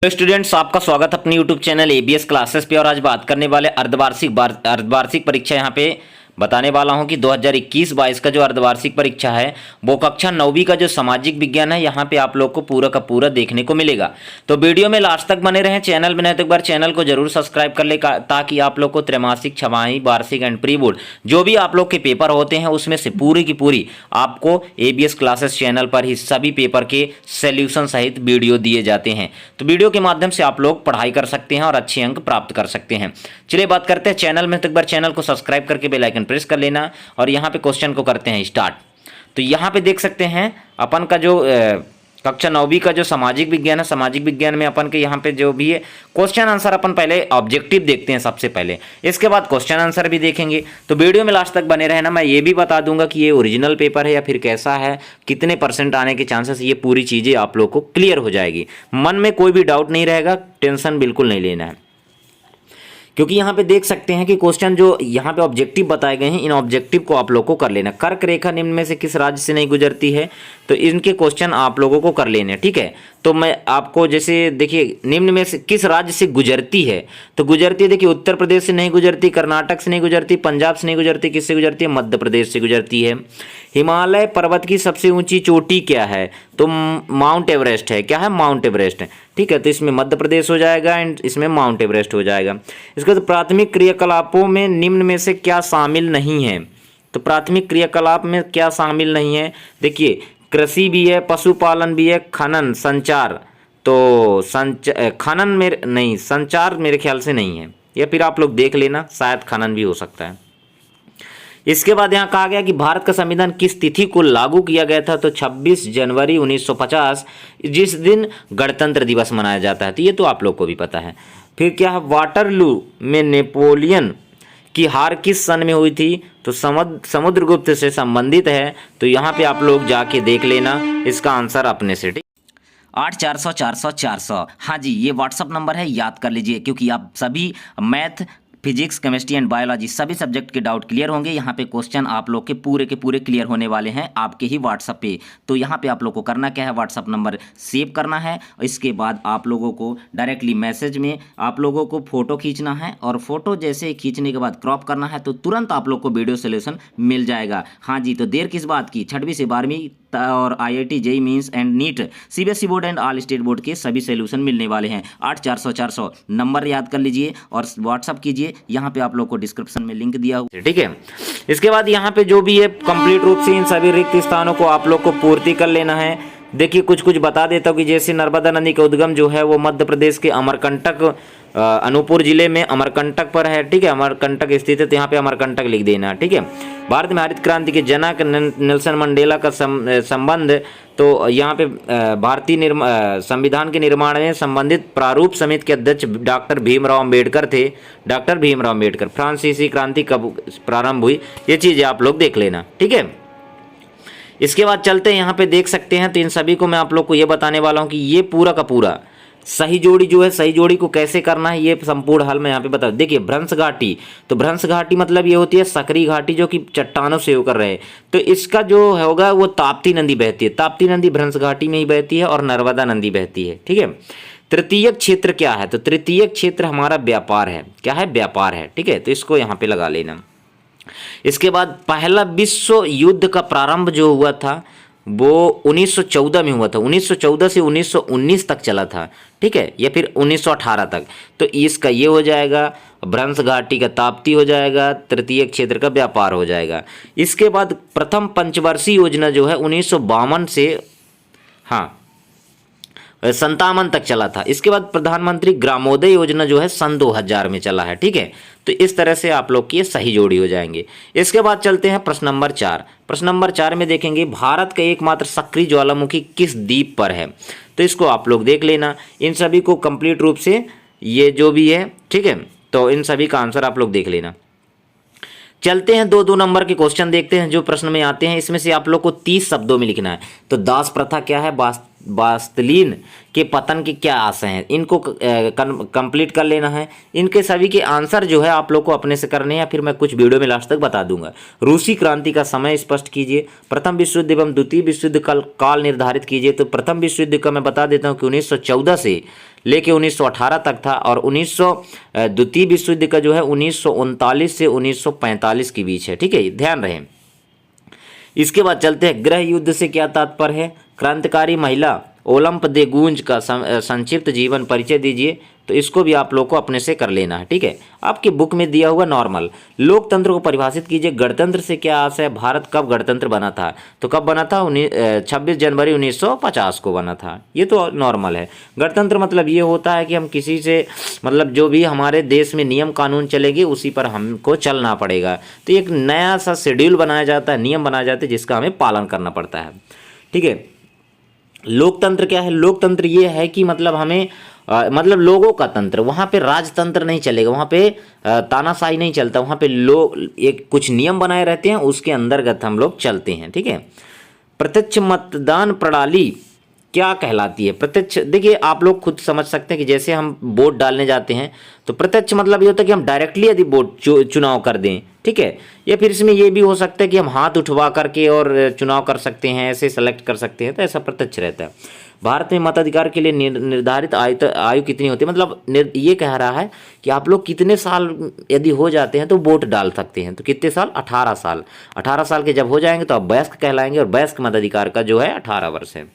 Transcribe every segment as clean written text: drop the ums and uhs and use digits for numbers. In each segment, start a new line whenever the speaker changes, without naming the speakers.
तो स्टूडेंट्स, आपका स्वागत अपने यूट्यूब चैनल एबीएस क्लासेस पे। और आज बात करने वाले अर्धवार्षिक परीक्षा यहाँ पे बताने वाला हूँ कि 2021-22 का जो अर्धवार्षिक परीक्षा है वो कक्षा 9वीं का जो सामाजिक विज्ञान है यहाँ पे आप लोग को पूरा का पूरा देखने को मिलेगा। तो वीडियो में लास्ट तक बने रहें। चैनल में नए तो एक बार चैनल को जरूर सब्सक्राइब कर ले ताकि आप लोग को त्रैमासिक, छमाही, वार्षिक एंड प्री बोर्ड जो भी आप लोग के पेपर होते हैं उसमें से पूरी की पूरी आपको एबीएस क्लासेस चैनल पर ही सभी पेपर के सोल्यूशन सहित वीडियो दिए जाते हैं। तो वीडियो के माध्यम से आप लोग पढ़ाई कर सकते हैं और अच्छे अंक प्राप्त कर सकते हैं। चलिए बात करते हैं चैनल में। तो एक बार चैनल को सब्सक्राइब करके बेल आइकन प्रेस कर लेना और यहाँ पे क्वेश्चन को करते हैं स्टार्ट। तो यहाँ पे देख सकते हैं अपन का जो कक्षा 9वीं का जो सामाजिक विज्ञान है, सामाजिक विज्ञान में अपन के यहाँ पे जो भी है क्वेश्चन आंसर अपन पहले ऑब्जेक्टिव देखते हैं सबसे पहले, इसके बाद क्वेश्चन आंसर भी देखेंगे। तो वीडियो में लास्ट तक बने रहना। मैं ये भी बता दूंगा कि ये ओरिजिनल पेपर है या फिर कैसा है, कितने % आने के चांसेस, ये पूरी चीज़ें आप लोग को क्लियर हो जाएगी। मन में कोई भी डाउट नहीं रहेगा, टेंशन बिल्कुल नहीं लेना है, क्योंकि यहाँ पे देख सकते हैं कि क्वेश्चन जो यहाँ पे ऑब्जेक्टिव बताए गए हैं, इन ऑब्जेक्टिव को आप लोग को कर लेना। कर्क रेखा निम्न में से किस राज्य से नहीं गुजरती है, तो इनके क्वेश्चन आप लोगों को कर लेने हैं। ठीक है, तो मैं आपको जैसे देखिए निम्न में से किस राज्य से गुजरती है, तो गुजरती है, देखिए उत्तर प्रदेश से नहीं गुजरती, कर्नाटक से नहीं गुजरती, पंजाब से नहीं गुजरती, किससे गुजरती है, मध्य प्रदेश से गुजरती है। हिमालय पर्वत की सबसे ऊंची चोटी क्या है, तो माउंट एवरेस्ट है। क्या है, माउंट एवरेस्ट है। ठीक है, तो इसमें मध्य प्रदेश हो जाएगा एंड इसमें माउंट एवरेस्ट हो जाएगा। इसके बाद प्राथमिक क्रियाकलापों में निम्न में से क्या शामिल नहीं है, तो प्राथमिक क्रियाकलाप में क्या शामिल नहीं है, देखिए कृषि भी है, पशुपालन भी है, खनन, संचार। तो खनन में नहीं, संचार मेरे ख्याल से नहीं है, या फिर आप लोग देख लेना, शायद खनन भी हो सकता है। इसके बाद यहाँ कहा गया कि भारत का संविधान किस तिथि को लागू किया गया था, तो 26 जनवरी 1950, जिस दिन गणतंत्र दिवस मनाया जाता है। तो ये तो आप लोग को भी पता है। फिर क्या है, वाटरलू में नेपोलियन की हार किस सन में हुई थी, तो समुद्रगुप्त से संबंधित है। तो यहाँ पे आप लोग जाके देख लेना इसका आंसर अपने से। ठीक, 8400 हाँ जी, ये व्हाट्सअप नंबर है, याद कर लीजिए, क्योंकि आप सभी math, physics, chemistry and biology सभी सब्जेक्ट के डाउट क्लियर होंगे। यहाँ पे क्वेश्चन आप लोग के पूरे क्लियर होने वाले हैं आपके ही व्हाट्सअप पे। तो यहाँ पे आप लोग को करना क्या है, व्हाट्सअप नंबर सेव करना है। इसके बाद आप लोगों को डायरेक्टली मैसेज में आप लोगों को फोटो खींचना है, और फोटो जैसे खींचने के बाद क्रॉप करना है तो तुरंत आप लोग को वीडियो सोल्यूशन मिल जाएगा। हाँ जी, तो देर किस बात की, 6वीं से 12वीं और IIT, JEE mains and NEET, CBSE board and all state board के सभी सोल्यूशन मिलने वाले हैं। 8400 नंबर याद कर लीजिए और व्हाट्सअप कीजिए। यहाँ पे आप लोग को डिस्क्रिप्शन में लिंक दिया हुआ है। ठीक है, इसके बाद यहाँ पे जो भी है कंप्लीट रूप से इन सभी रिक्त स्थानों को आप लोग को पूर्ति कर लेना है। देखिए कुछ बता देता हूँ कि जैसे नर्मदा नदी का उद्गम जो है वो मध्य प्रदेश के अमरकंटक, अनूपपुर जिले में अमरकंटक पर है। ठीक है, अमरकंटक स्थित है, तो यहाँ पे अमरकंटक लिख देना। ठीक है, भारत में हरित क्रांति के जनक नेल्सन मंडेला का संबंध, तो यहाँ पे भारतीय संविधान के निर्माण में संबंधित प्रारूप समिति के अध्यक्ष डॉक्टर भीमराव अंबेडकर थे। डॉक्टर भीमराव अंबेडकर। फ्रांसीसी क्रांति कब प्रारंभ हुई, ये चीज़ें आप लोग देख लेना। ठीक है, इसके बाद चलते हैं, यहाँ पे देख सकते हैं। तो इन सभी को मैं आप लोग को ये बताने वाला हूँ कि ये पूरा का पूरा सही जोड़ी जो है, सही जोड़ी को कैसे करना है, ये संपूर्ण हल मैं यहाँ पे बता। देखिए भ्रंश घाटी, तो भ्रंश घाटी मतलब ये होती है सकरी घाटी जो कि चट्टानों से होकर रहे। तो इसका जो होगा वो ताप्ती नदी बहती है, ताप्ती नदी भ्रंश घाटी में ही बहती है और नर्मदा नदी बहती है। ठीक है, तृतीयक क्षेत्र क्या है, तो तृतीयक क्षेत्र हमारा व्यापार है। क्या है, व्यापार है। ठीक है, तो इसको यहाँ पे लगा लेना। इसके बाद पहला विश्व युद्ध का प्रारंभ जो हुआ था वो 1914 में हुआ था। 1914 से 1919 तक चला था। ठीक है, या फिर 1918 तक। तो इसका ये हो जाएगा, भ्रंश घाटी का ताप्ती हो जाएगा, तृतीय क्षेत्र का व्यापार हो जाएगा। इसके बाद प्रथम पंचवर्षीय योजना जो है 1952 से 57 तक चला था। इसके बाद प्रधानमंत्री ग्रामोदय योजना जो है सन 2000 में चला है। ठीक है, तो इस तरह से आप लोग की ये सही जोड़ी हो जाएंगे। इसके बाद चलते हैं प्रश्न नंबर 4। प्रश्न नंबर 4 में देखेंगे भारत का एकमात्र सक्रिय ज्वालामुखी किस द्वीप पर है, तो इसको आप लोग देख लेना। इन सभी को कंप्लीट रूप से ये जो भी है, ठीक है, तो इन सभी का आंसर आप लोग देख लेना। चलते हैं 2-2 नंबर के क्वेश्चन देखते हैं जो प्रश्न में आते हैं। इसमें से आप लोग को 30 शब्दों में लिखना है। तो दास प्रथा क्या है, बास्तलीन के पतन के क्या आशय हैं, इनको कंप्लीट कर लेना है। इनके सभी के आंसर जो है आप लोग को अपने से करने हैं, फिर मैं कुछ वीडियो में लास्ट तक बता दूंगा। रूसी क्रांति का समय स्पष्ट कीजिए, प्रथम विश्व युद्ध एवं द्वितीय विश्व युद्ध का काल निर्धारित कीजिए। तो प्रथम विश्व युद्ध का मैं बता देता हूँ कि 1914 से लेके 1918 तक था, और द्वितीय विश्व युद्ध का जो है 1939 से 1945 के बीच है। ठीक है, ध्यान रहे। इसके बाद चलते हैं, गृह युद्ध से क्या तात्पर्य है। क्रांतिकारी महिला ओलंप दे गूंज का संक्षिप्त जीवन परिचय दीजिए। तो इसको भी आप लोग को अपने से कर लेना है। ठीक है, आपकी बुक में दिया हुआ नॉर्मल। लोकतंत्र को परिभाषित कीजिए। गणतंत्र से क्या आशय है, भारत कब गणतंत्र बना था। तो कब बना था, 26 जनवरी 1950 को बना था। ये तो नॉर्मल है। गणतंत्र मतलब ये होता है कि हम किसी से, मतलब जो भी हमारे देश में नियम कानून चलेगी उसी पर हमको चलना पड़ेगा। तो एक नया सा शेड्यूल बनाया जाता है, नियम बनाए जाते हैं, जिसका हमें पालन करना पड़ता है। ठीक है, लोकतंत्र क्या है, लोकतंत्र ये है कि मतलब हमें मतलब लोगों का तंत्र, वहाँ पे राजतंत्र नहीं चलेगा, वहाँ पे तानाशाही नहीं चलता, वहाँ पे लोग एक कुछ नियम बनाए रहते हैं, उसके अंतर्गत हम लोग चलते हैं। ठीक है, प्रत्यक्ष मतदान प्रणाली क्या कहलाती है। प्रत्यक्ष, देखिए आप लोग खुद समझ सकते हैं कि जैसे हम वोट डालने जाते हैं तो प्रत्यक्ष मतलब ये होता है कि हम डायरेक्टली यदि वोट चुनाव कर दें। ठीक है, या फिर इसमें ये भी हो सकता है कि हम हाथ उठवा करके और चुनाव कर सकते हैं, ऐसे सेलेक्ट कर सकते हैं, तो ऐसा प्रत्यक्ष रहता है। भारत में मताधिकार के लिए निर्धारित आयु कितनी होती है, मतलब ये कह रहा है कि आप लोग कितने साल यदि हो जाते हैं तो वोट डाल सकते हैं। तो कितने साल, 18 साल। 18 साल के जब हो जाएंगे तो आप वयस्क कहलाएंगे, और वयस्क मताधिकार का जो है 18 वर्ष है।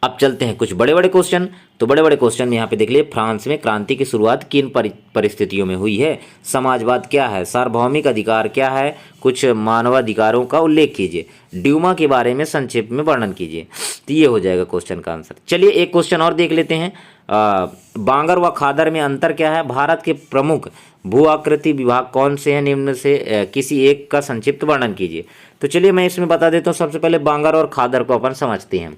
अब चलते हैं कुछ बड़े बड़े क्वेश्चन। तो बड़े बड़े क्वेश्चन यहाँ पे देख लिए, फ्रांस में क्रांति की शुरुआत किन परिस्थितियों में हुई है। समाजवाद क्या है, सार्वभौमिक अधिकार क्या है, कुछ मानवाधिकारों का उल्लेख कीजिए, ड्यूमा के बारे में संक्षेप में वर्णन कीजिए। तो ये हो जाएगा क्वेश्चन का आंसर। चलिए एक क्वेश्चन और देख लेते हैं। बांगर व खादर में अंतर क्या है। भारत के प्रमुख भू आकृति विभाग कौन से हैं, निम्न से किसी एक का संक्षिप्त वर्णन कीजिए। तो चलिए मैं इसमें बता देता हूँ। सबसे पहले बांगर और खादर को अपन समझते हैं।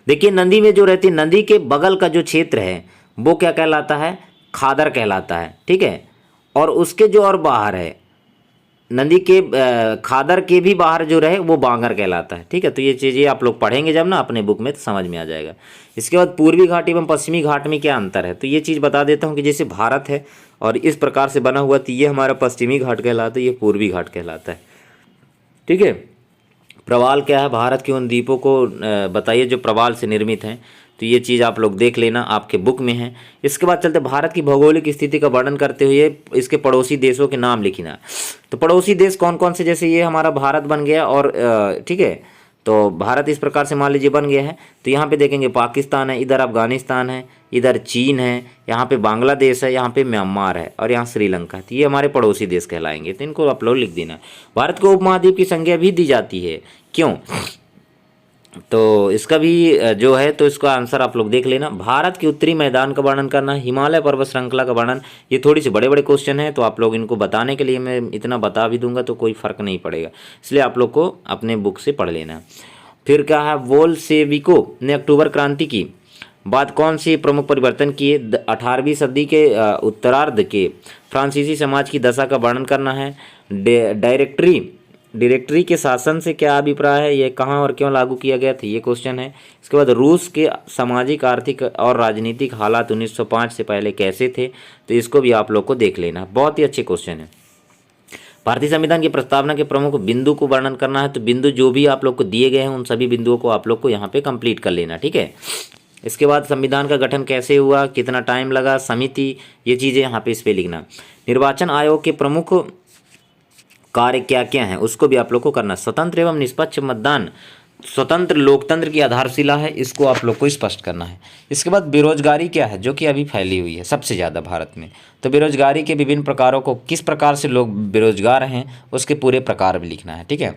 देखिए नदी में जो रहती है, नदी के बगल का जो क्षेत्र है वो क्या कहलाता है, खादर कहलाता है। ठीक है, और उसके जो और बाहर है, नदी के खादर के भी बाहर जो रहे वो बांगर कहलाता है। ठीक है, तो ये चीज़ें आप लोग पढ़ेंगे जब ना अपने बुक में तो समझ में आ जाएगा। इसके बाद पूर्वी घाट एवं पश्चिमी घाट में क्या अंतर है। तो ये चीज़ बता देता हूँ कि जैसे भारत है और इस प्रकार से बना हुआ, तो ये हमारा पश्चिमी घाट कहलाता है, ये पूर्वी घाट कहलाता है। ठीक है, प्रवाल क्या है, भारत के उन द्वीपों को बताइए जो प्रवाल से निर्मित हैं। तो ये चीज़ आप लोग देख लेना, आपके बुक में है। इसके बाद चलते भारत की भौगोलिक स्थिति का वर्णन करते हुए इसके पड़ोसी देशों के नाम लिखना। तो पड़ोसी देश कौन कौन से, जैसे ये हमारा भारत बन गया, और ठीक है, तो भारत इस प्रकार से मान लीजिए बन गया है। तो यहाँ पे देखेंगे पाकिस्तान है, इधर अफगानिस्तान है, इधर चीन है, यहाँ पे बांग्लादेश है, यहाँ पे म्यांमार है, और यहाँ श्रीलंका है। तो ये हमारे पड़ोसी देश कहलाएंगे। तो इनको आप लोग लिख देना। भारत को उपमहाद्वीप की संज्ञा भी दी जाती है, क्यों। तो इसका भी जो है, तो इसका आंसर आप लोग देख लेना। भारत के उत्तरी मैदान का वर्णन करना, हिमालय पर्वत श्रृंखला का वर्णन। ये थोड़ी सी बड़े बड़े क्वेश्चन हैं, तो आप लोग इनको बताने के लिए मैं इतना बता भी दूंगा तो कोई फर्क नहीं पड़ेगा, इसलिए आप लोग को अपने बुक से पढ़ लेना। फिर क्या है, वोल्शेविकों ने अक्टूबर क्रांति की बाद कौन से प्रमुख परिवर्तन किए। 18वीं सदी के उत्तरार्ध के फ्रांसीसी समाज की दशा का वर्णन करना है। डायरेक्टरी के शासन से क्या अभिप्राय है, ये कहाँ और क्यों लागू किया गया था, ये क्वेश्चन है। इसके बाद रूस के सामाजिक, आर्थिक और राजनीतिक हालात 1905 से पहले कैसे थे। तो इसको भी आप लोग को देख लेना, बहुत ही अच्छे क्वेश्चन है। भारतीय संविधान की प्रस्तावना के प्रमुख बिंदु को वर्णन करना है। तो बिंदु जो भी आप लोग को दिए गए हैं उन सभी बिंदुओं को आप लोग को यहाँ पे कंप्लीट कर लेना। ठीक है, इसके बाद संविधान का गठन कैसे हुआ, कितना टाइम लगा, समिति, ये चीज़ें यहाँ पे इस पे लिखना। निर्वाचन आयोग के प्रमुख कार्य क्या क्या हैं उसको भी आप लोग को करना। स्वतंत्र एवं निष्पक्ष मतदान स्वतंत्र लोकतंत्र की आधारशिला है, इसको आप लोग को स्पष्ट करना है। इसके बाद बेरोजगारी क्या है, जो कि अभी फैली हुई है सबसे ज़्यादा भारत में। तो बेरोजगारी के विभिन्न प्रकारों को, किस प्रकार से लोग बेरोजगार हैं उसके पूरे प्रकार भी लिखना है। ठीक है,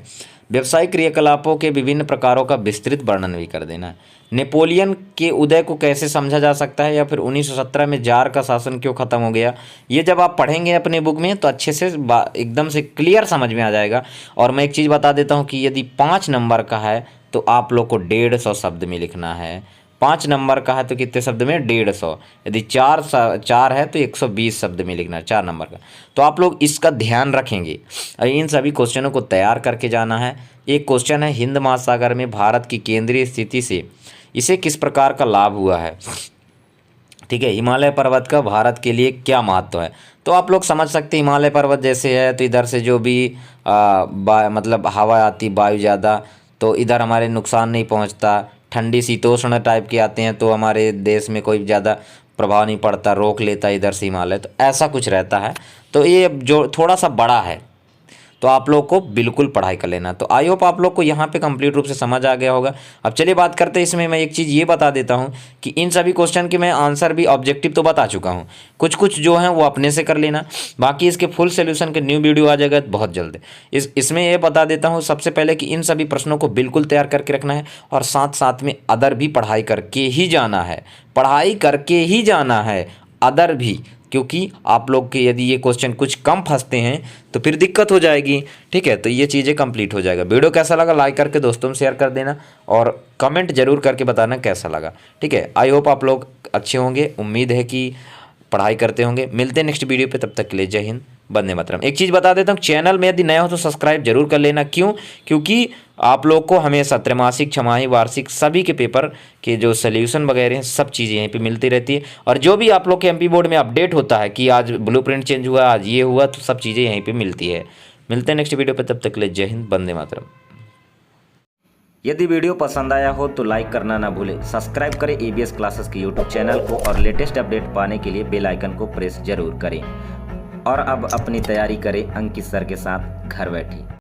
व्यवसायिक क्रियाकलापों के विभिन्न प्रकारों का विस्तृत वर्णन भी कर देना है। नेपोलियन के उदय को कैसे समझा जा सकता है, या फिर 1917 में जार का शासन क्यों खत्म हो गया। ये जब आप पढ़ेंगे अपने बुक में तो अच्छे से एकदम से क्लियर समझ में आ जाएगा। और मैं एक चीज़ बता देता हूँ कि यदि 5 नंबर का है तो आप लोग को 150 शब्द में लिखना है। 5 नंबर का है तो कितने शब्द में 150, यदि 4 है तो 120 शब्द में लिखना है 4 नंबर का। तो आप लोग इसका ध्यान रखेंगे, इन सभी क्वेश्चनों को तैयार करके जाना है। एक क्वेश्चन है, हिंद महासागर में भारत की केंद्रीय स्थिति से इसे किस प्रकार का लाभ हुआ है। ठीक है, हिमालय पर्वत का भारत के लिए क्या महत्व है। तो आप लोग समझ सकते हैं, हिमालय पर्वत जैसे है तो इधर से जो भी मतलब हवा आती, वायु ज़्यादा, तो इधर हमारे नुकसान नहीं पहुंचता। ठंडी शीतोष्ण टाइप के आते हैं तो हमारे देश में कोई ज़्यादा प्रभाव नहीं पड़ता, रोक लेता है इधर से हिमालय, तो ऐसा कुछ रहता है। तो ये जो थोड़ा सा बड़ा है तो आप लोग को बिल्कुल पढ़ाई कर लेना। तो आई होप आप लोग को यहाँ पे कंप्लीट रूप से समझ आ गया होगा। अब चलिए बात करते हैं, इसमें मैं एक चीज़ ये बता देता हूँ कि इन सभी क्वेश्चन के मैं आंसर भी ऑब्जेक्टिव तो बता चुका हूँ, कुछ कुछ जो है वो अपने से कर लेना, बाकी इसके फुल सोल्यूशन के न्यू वीडियो आ जाएगा बहुत जल्द। इसमें ये बता देता हूँ सबसे पहले कि इन सभी प्रश्नों को बिल्कुल तैयार करके रखना है और साथ साथ में अदर भी पढ़ाई करके ही जाना है, पढ़ाई करके ही जाना है अदर भी, क्योंकि आप लोग के यदि ये क्वेश्चन कुछ कम फंसते हैं तो फिर दिक्कत हो जाएगी। ठीक है, तो ये चीज़ें कंप्लीट हो जाएगा। वीडियो कैसा लगा लाइक करके दोस्तों में शेयर कर देना और कमेंट जरूर करके बताना कैसा लगा। ठीक है, आई होप आप लोग अच्छे होंगे, उम्मीद है कि पढ़ाई करते होंगे। मिलते हैं नेक्स्ट वीडियो पे, तब तक के लिए जय हिंद, वंदे मातरम। एक चीज़ बता देता हूँ, चैनल में यदि नया हो तो सब्सक्राइब जरूर कर लेना। क्यों? क्योंकि आप लोग को हमेशा त्रैमासिक, छमाही, वार्षिक सभी के पेपर के जो सोल्यूशन वगैरह हैं सब चीज़ें यहीं पे मिलती रहती है। और जो भी आप लोग के एमपी बोर्ड में अपडेट होता है कि आज ब्लूप्रिंट चेंज हुआ, आज ये हुआ, तो सब चीज़ें यहीं पर मिलती है। मिलते हैं नेक्स्ट वीडियो पर, तब तक के लिए जय हिंद, वंदे मातरम। यदि वीडियो पसंद आया हो तो लाइक करना ना भूलें, सब्सक्राइब करें एबीएस क्लासेस के यूट्यूब चैनल को और लेटेस्ट अपडेट पाने के लिए बेल आइकन को प्रेस जरूर करें। और अब अपनी तैयारी करें अंकित सर के साथ घर बैठे।